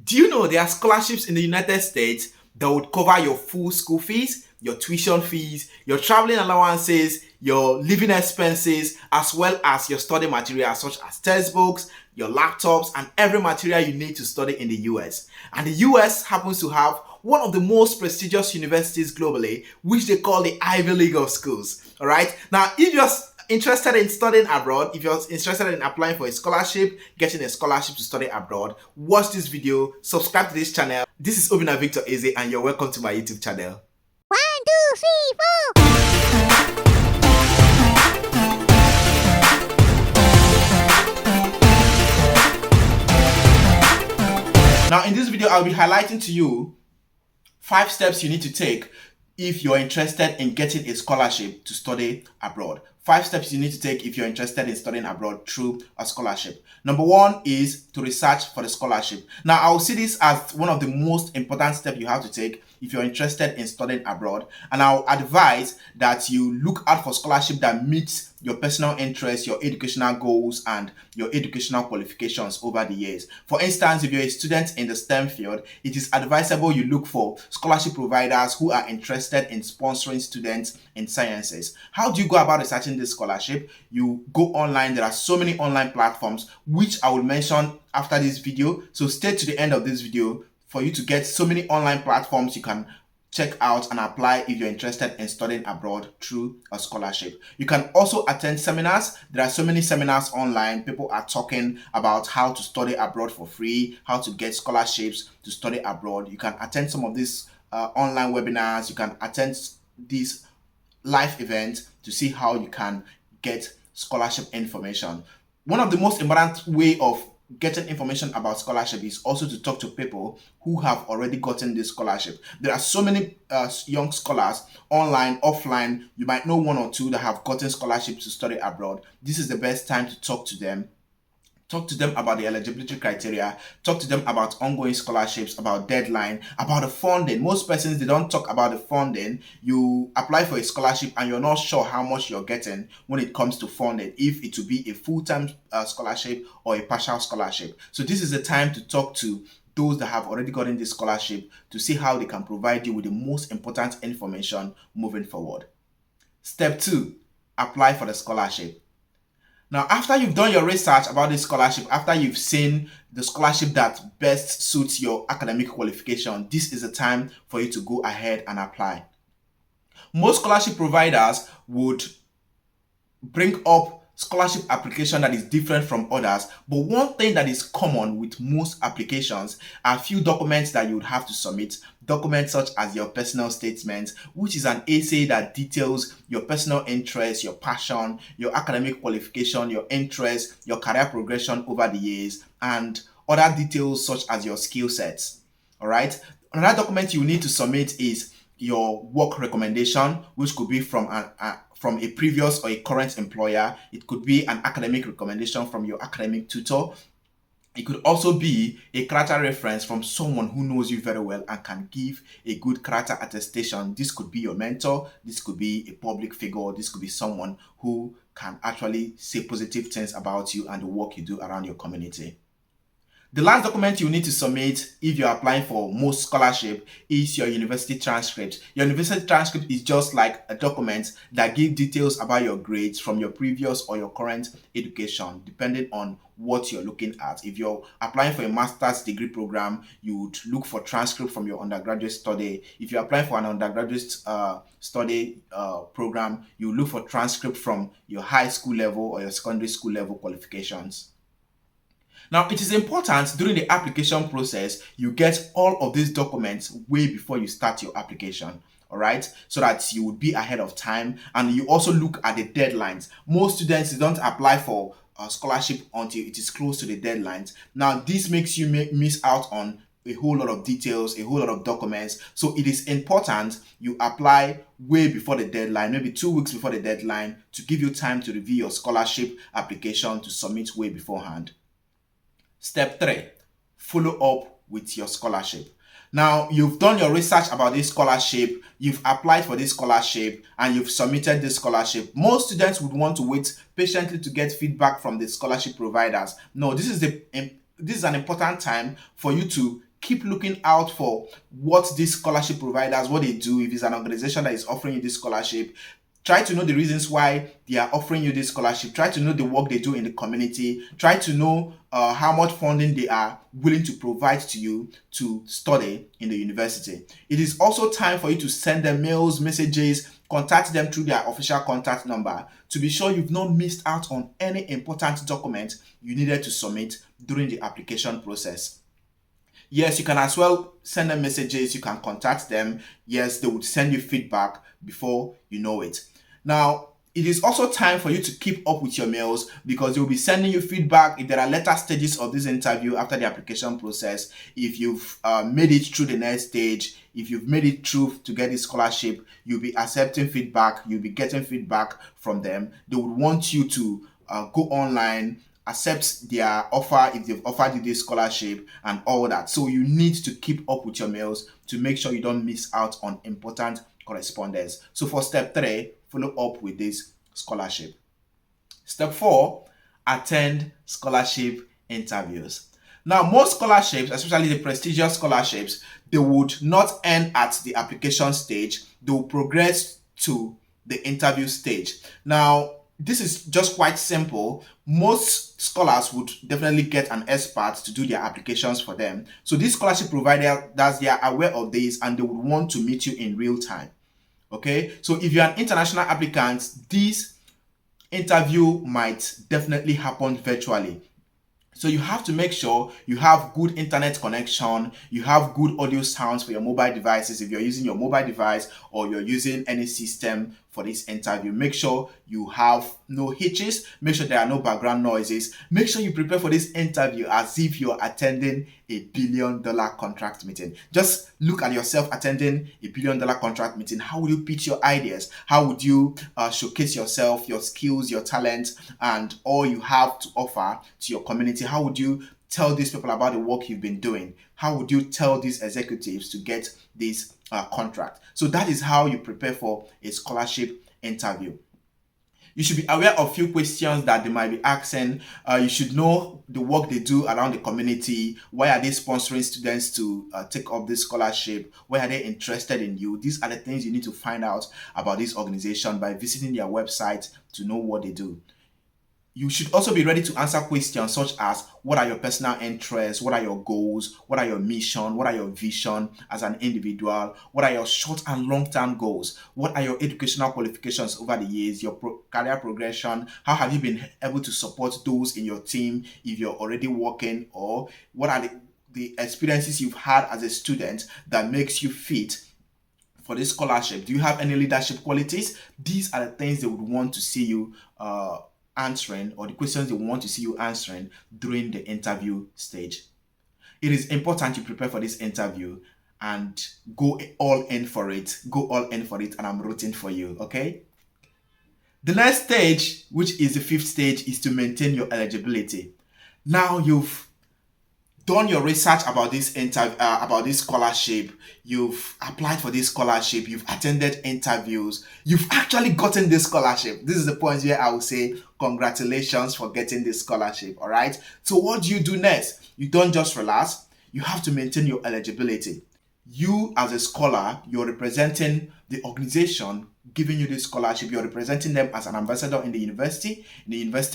Do you know there are scholarships in the United States that would cover your full school fees, your tuition fees, your traveling allowances, your living expenses, as well as your study materials such as textbooks, your laptops, and every material you need to study in the US. And the US happens to have one of the most prestigious universities globally, which they call the Ivy League of schools. All right. Now, if you're interested in studying abroad, if you're interested in applying for a scholarship, getting a scholarship to study abroad, watch this video, subscribe to this channel. This is Obinna Victor Eze, and you're welcome to my YouTube channel. 1, 2, 3, 4. Now, in this video, I'll be highlighting to you 5 steps you need to take if you're interested in getting a scholarship to study abroad. 5 steps you need to take if you're interested in studying abroad through a scholarship. Number 1 is to research for the scholarship. Now, I will see this as one of the most important steps you have to take if you're interested in studying abroad. And I'll advise that you look out for scholarship that meets your personal interests, your educational goals, and your educational qualifications over the years. For instance, if you're a student in the STEM field, it is advisable you look for scholarship providers who are interested in sponsoring students in sciences. How do you go about researching this scholarship? You go online. There are so many online platforms, which I will mention after this video. So stay to the end of this video for you to get so many online platforms you can check out and apply if you're interested in studying abroad through a scholarship. You can also attend seminars. There are so many seminars online. People are talking about how to study abroad for free, how to get scholarships to study abroad. You can attend some of these online webinars. You can attend these live events to see how you can get scholarship information. One of the most important way of getting information about scholarship is also to talk to people who have already gotten this scholarship. There are so many young scholars online, offline. You might know 1 or 2 that have gotten scholarships to study abroad. This is the best time to talk to them. Talk to them about the eligibility criteria. Talk to them about ongoing scholarships, about deadline, about the funding. Most persons, they don't talk about the funding. You apply for a scholarship and you're not sure how much you're getting when it comes to funding, if it will be a full-time scholarship or a partial scholarship. So this is the time to talk to those that have already gotten this scholarship to see how they can provide you with the most important information moving forward. Step 2, apply for the scholarship. Now, after you've done your research about this scholarship, after you've seen the scholarship that best suits your academic qualification, this is the time for you to go ahead and apply. Most scholarship providers would bring up scholarship application that is different from others, but one thing that is common with most applications are a few documents that you would have to submit. Documents such as your personal statement, which is an essay that details your personal interests, your passion, your academic qualification, your interests, your career progression over the years, and other details such as your skill sets. All right. Another document you need to submit is your work recommendation, which could be from a previous or a current employer. It could be an academic recommendation from your academic tutor. It could also be a character reference from someone who knows you very well and can give a good character attestation. This could be your mentor. This could be a public figure. This could be someone who can actually say positive things about you and the work you do around your community. The last document you need to submit if you're applying for most scholarship is your university transcript. Your university transcript is just like a document that gives details about your grades from your previous or your current education, depending on what you're looking at. If you're applying for a master's degree program, you would look for transcript from your undergraduate study. If you're applying for an undergraduate study program, you look for transcript from your high school level or your secondary school level qualifications. Now, it is important during the application process, you get all of these documents way before you start your application. All right, so that you would be ahead of time, and you also look at the deadlines. Most students don't apply for a scholarship until it is close to the deadlines. Now, this makes you miss out on a whole lot of details, a whole lot of documents. So it is important you apply way before the deadline, maybe 2 weeks before the deadline, to give you time to review your scholarship application to submit way beforehand. Step 3, follow up with your scholarship. Now, you've done your research about this scholarship, you've applied for this scholarship, and you've submitted this scholarship. Most students would want to wait patiently to get feedback from the scholarship providers. No, this is an important time for you to keep looking out for what these scholarship providers, what they do. If it's an organization that is offering you this scholarship, try to know the reasons why they are offering you this scholarship. Try to know the work they do in the community. Try to know how much funding they are willing to provide to you to study in the university. It is also time for you to send them mails, messages, contact them through their official contact number to be sure you've not missed out on any important document you needed to submit during the application process. Yes, you can as well send them messages, you can contact them. Yes, they would send you feedback before you know it. Now, it is also time for you to keep up with your mails because they will be sending you feedback if there are later stages of this interview after the application process. If you've made it through the next stage, if you've made it through to get this scholarship, you'll be accepting feedback, you'll be getting feedback from them. They would want you to go online, accept their offer if they've offered you this scholarship and all that. So you need to keep up with your mails to make sure you don't miss out on important correspondence. So for step 3, follow up with this scholarship. Step 4, attend scholarship interviews. Now, most scholarships, especially the prestigious scholarships, they would not end at the application stage. They will progress to the interview stage. Now, this is just quite simple. Most scholars would definitely get an expert to do their applications for them. So this scholarship provider, they are aware of this and they would want to meet you in real time. Okay, so if you're an international applicant, this interview might definitely happen virtually. So you have to make sure you have good internet connection, you have good audio sounds for your mobile devices. If you're using your mobile device or you're using any system for this interview, make sure you have no hitches, make sure there are no background noises, make sure you prepare for this interview as if you're attending a $1 billion contract meeting. Just look at yourself attending a $1 billion contract meeting. How would you pitch your ideas? How would you showcase yourself, your skills, your talents, and all you have to offer to your community? How would you tell these people about the work you've been doing? How would you tell these executives to get this contract? So that is how you prepare for a scholarship interview. You should be aware of a few questions that they might be asking. You should know the work they do around the community. Why are they sponsoring students to take up this scholarship? Why are they interested in you? These are the things you need to find out about this organization by visiting their website to know what they do. You should also be ready to answer questions such as what are your personal interests, what are your goals, what are your mission, what are your vision as an individual, what are your short and long-term goals, what are your educational qualifications over the years, your career progression, how have you been able to support those in your team if you're already working, or what are the experiences you've had as a student that makes you fit for this scholarship. Do you have any leadership qualities? These are the things they would want to see you answering, or the questions they want to see you answering during the interview stage. It is important you prepare for this interview and go all in for it. Go all in for it, and I'm rooting for you, okay? The next stage, which is the 5th stage, is to maintain your eligibility. Now you've done your research about this about this scholarship, you've applied for this scholarship, you've attended interviews, you've actually gotten this scholarship. This is the point where I will say congratulations for getting this scholarship. All right, so what do you do next? You don't just relax, you have to maintain your eligibility. You as a scholar, you're representing the organization giving you this scholarship. You're representing them as an ambassador in the university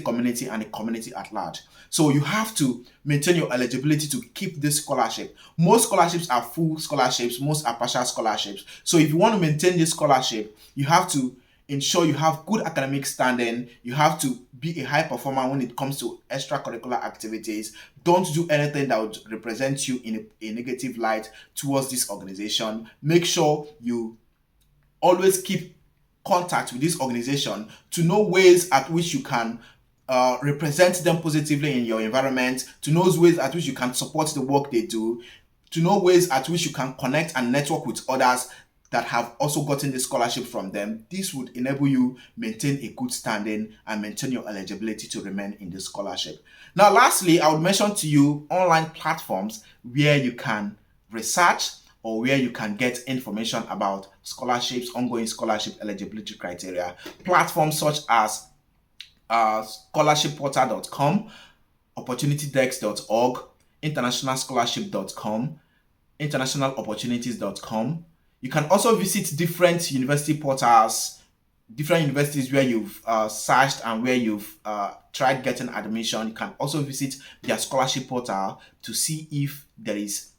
community, and the community at large. So you have to maintain your eligibility to keep this scholarship. Most scholarships are full scholarships, most are partial scholarships. So if you want to maintain this scholarship, you have to ensure you have good academic standing. You have to be a high performer when it comes to extracurricular activities. Don't do anything that would represent you in a negative light towards this organization. Make sure you always keep contact with this organization to know ways at which you can represent them positively in your environment, to know ways at which you can support the work they do, to know ways at which you can connect and network with others that have also gotten the scholarship from them. This would enable you maintain a good standing and maintain your eligibility to remain in the scholarship. Now, lastly, I would mention to you online platforms where you can research or where you can get information about scholarships, ongoing scholarship eligibility criteria. Platforms such as scholarshipportal.com, opportunitydex.org, internationalscholarship.com, internationalopportunities.com. You can also visit different university portals, different universities where you've searched and where you've tried getting admission. You can also visit their scholarship portal to see if there is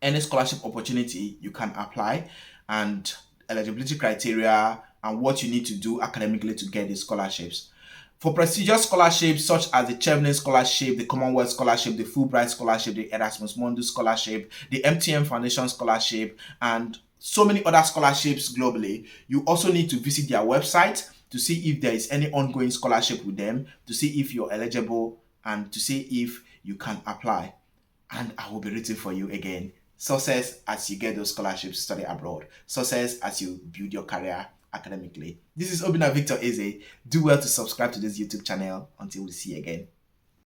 any scholarship opportunity you can apply, and eligibility criteria, and what you need to do academically to get the scholarships. For prestigious scholarships such as the Chevening Scholarship, the Commonwealth Scholarship, the Fulbright Scholarship, the Erasmus Mundus Scholarship, the MTM Foundation Scholarship, and so many other scholarships globally, you also need to visit their website to see if there is any ongoing scholarship with them, to see if you're eligible, and to see if you can apply. And I will be rooting for you again. Success as you get those scholarships to study abroad. Success as you build your career academically. This is Obinna Victor Eze. Do well to subscribe to this YouTube channel. Until we see you again.